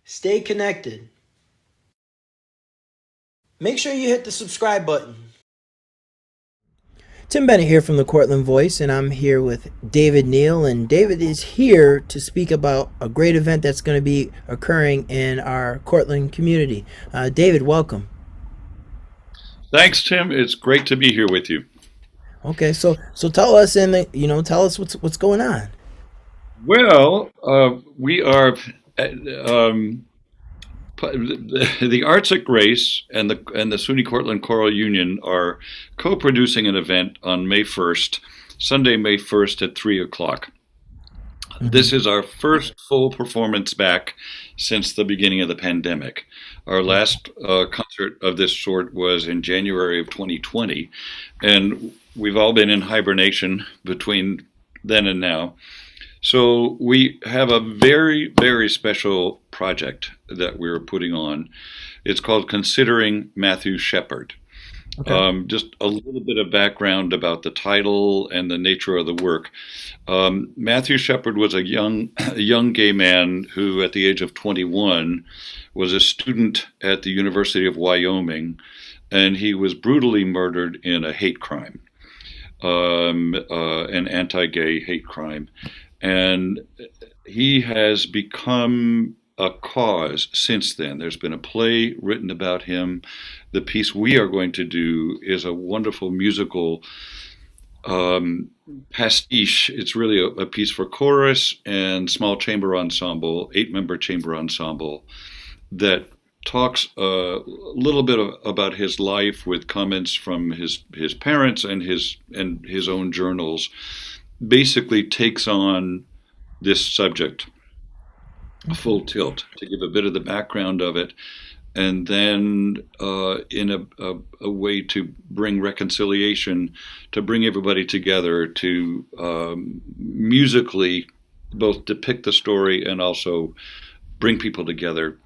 Stay connected. Make sure you hit the subscribe button. Tim Bennett here from the Cortland Voice, and I'm here with David Neal. And David is here to speak about a great event that's going to be occurring in our Cortland community. David, welcome. Thanks, Tim. It's great to be here with you. Okay, so tell us, tell us what's going on. Well, we are um, the Arts at Grace and the SUNY Cortland Choral Union are co-producing an event on May 1st, Sunday, May 1st at 3 o'clock. This Hmm. is our first full performance back since the beginning of the pandemic. Our last concert of this sort was in January of 2020, and we've all been in hibernation between then and now. So we have a very, very special project that we're putting on. It's called Considering Matthew Shepard. Okay. Just a little bit of background about the title and the nature of the work. Matthew Shepard was a young gay man who, at the age of 21, was a student at the University of Wyoming, and he was brutally murdered in a hate crime, an anti-gay hate crime, and he has become a cause since then. There's been a play written about him. The piece we are going to do is a wonderful musical um, pastiche. It's really a piece for chorus and small chamber ensemble, 8 member chamber ensemble, that talks a little bit about his life with comments from his parents and his own journals. Basically, takes on this subject Okay. full tilt to give a bit of the background of it, and then in a way to bring reconciliation, to bring everybody together, to musically both depict the story and also bring people together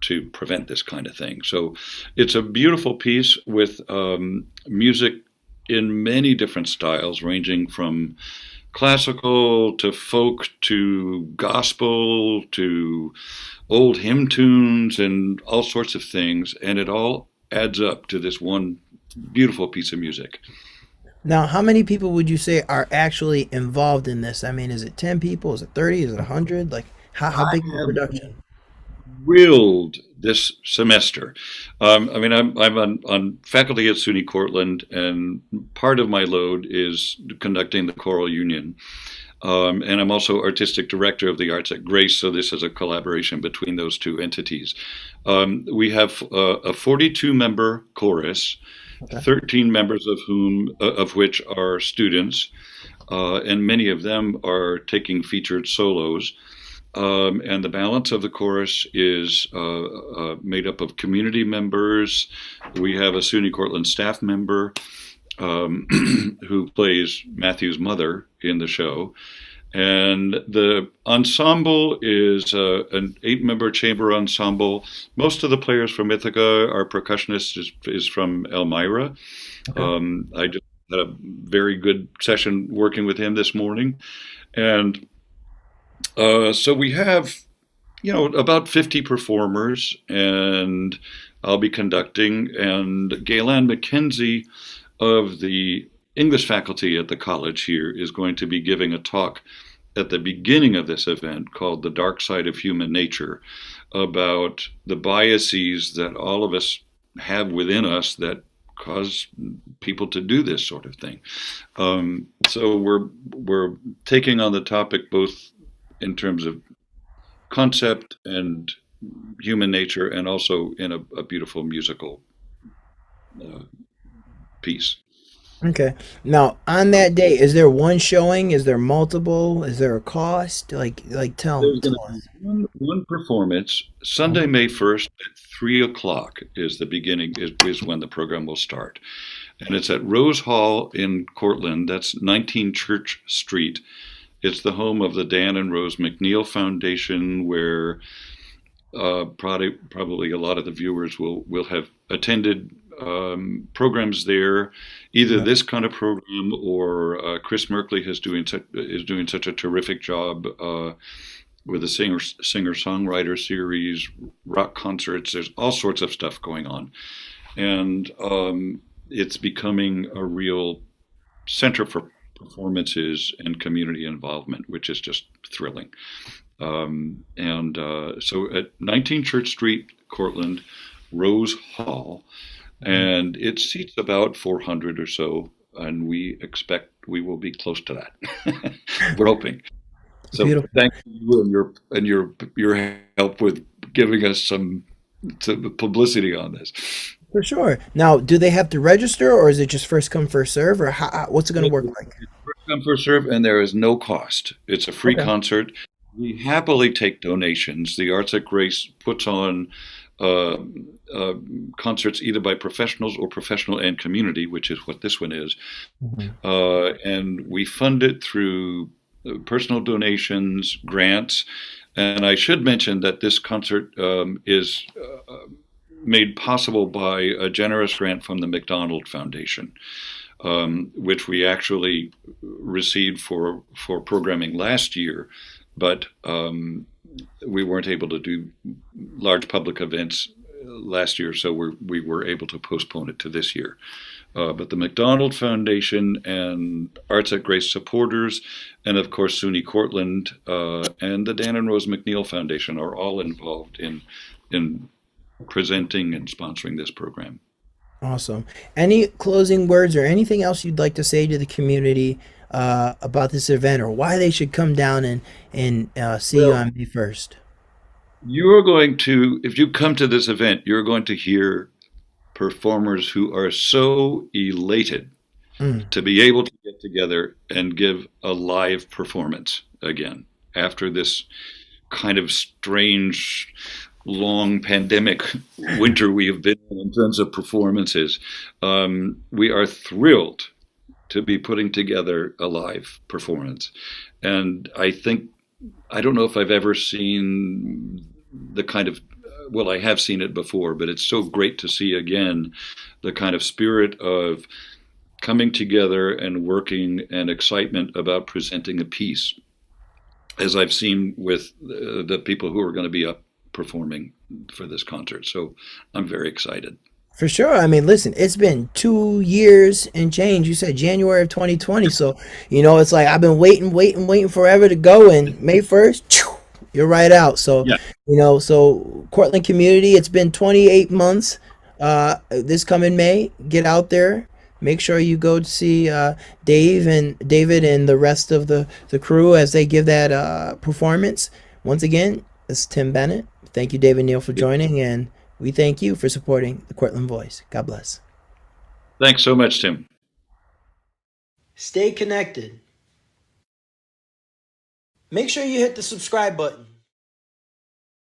to prevent this kind of thing. So it's a beautiful piece with music in many different styles, ranging from classical to folk to gospel to old hymn tunes and all sorts of things. And it all adds up to this one beautiful piece of music. Now, how many people would you say are actually involved in this? I mean, is it 10 people? Is it 30? Is it 100? Like, how I big is the have production? thrilled this semester. I'm on faculty at SUNY Cortland, and part of my load is conducting the choral union. And I'm also artistic director of the Arts at Grace, so this is a collaboration between those two entities. We have a 42 member chorus, Okay. 13 members of which are students, and many of them are taking featured solos. And the balance of the chorus is made up of community members. We have a SUNY Cortland staff member who plays Matthew's mother in the show. And the ensemble is an 8 member chamber ensemble. Most of the players from Ithaca, our percussionist is from Elmira. Okay. I just had a very good session working with him this morning. And so we have, about 50 performers, and I'll be conducting. And Gaylan McKenzie of the English faculty at the college here is going to be giving a talk at the beginning of this event called The Dark Side of Human Nature, about the biases that all of us have within us that cause people to do this sort of thing. So we're taking on the topic both in terms of concept and human nature, and also in a beautiful musical uh, piece. Okay. Now, on that day, is there one showing? Is there multiple? Is there a cost? Like There's going tell to be us. one performance Sunday, Okay. May 1st at 3 o'clock is the beginning, is when the program will start. And it's at Rose Hall in Cortland. That's 19 Church Street. It's the home of the Dan and Rose McNeil Foundation, where probably a lot of the viewers will have attended programs there, either Yeah. this kind of program or Chris Merkley is doing such a terrific job with a singer songwriter series, rock concerts. There's all sorts of stuff going on, and it's becoming a real center for performances and community involvement, which is just thrilling. So at 19 Church Street, Cortland, Rose Hall, and it seats about 400 or so, and we expect we will be close to that. We're hoping. So Beautiful. thank you and your help with giving us some publicity on this. For sure. Now, do they have to register, or is it just first come first serve, or what's it going to work like? First come, first serve, and there is no cost. It's a free Okay. concert. We happily take donations. The Arts at Grace puts on uh, uh, concerts either by professionals or professional and community, which is what this one is. Mhm. And we fund it through personal donations, grants. And I should mention that this concert is made possible by a generous grant from the McDonald Foundation, which we actually received for programming last year, but we weren't able to do large public events last year, so we were able to postpone it to this year. But the McDonald Foundation and Arts at Grace supporters, and of course SUNY Cortland and the Dan and Rose McNeil Foundation are all involved in presenting and sponsoring this program. Awesome. Any closing words or anything else you'd like to say to the community about this event, or why they should come down and see you Well, on May 1st? you're going to, if you come to this event, you're going to hear performers who are so elated Mm, to be able to get together and give a live performance again after this kind of strange, long pandemic winter we have been in terms of performances. We are thrilled to be putting together a live performance. And I don't know if I've ever seen the kind of, well, I have seen it before, but it's so great to see again the kind of spirit of coming together and working and excitement about presenting a piece, as I've seen with the people who are going to be up performing for this concert. So I'm very excited. for sure. I mean, listen, it's been 2 years and change. You said January of 2020. So, it's like I've been waiting forever to go. And May 1st, you're right out. So, Yeah. so Cortland community, it's been 28 months. This coming May, get out there. Make sure you go to see David and the rest of the crew as they give that performance. Once again, this is Tim Bennett. Thank you, David Neal, for joining, and we thank you for supporting the Cortland Voice. God bless. Thanks so much, Tim. Stay connected. Make sure you hit the subscribe button.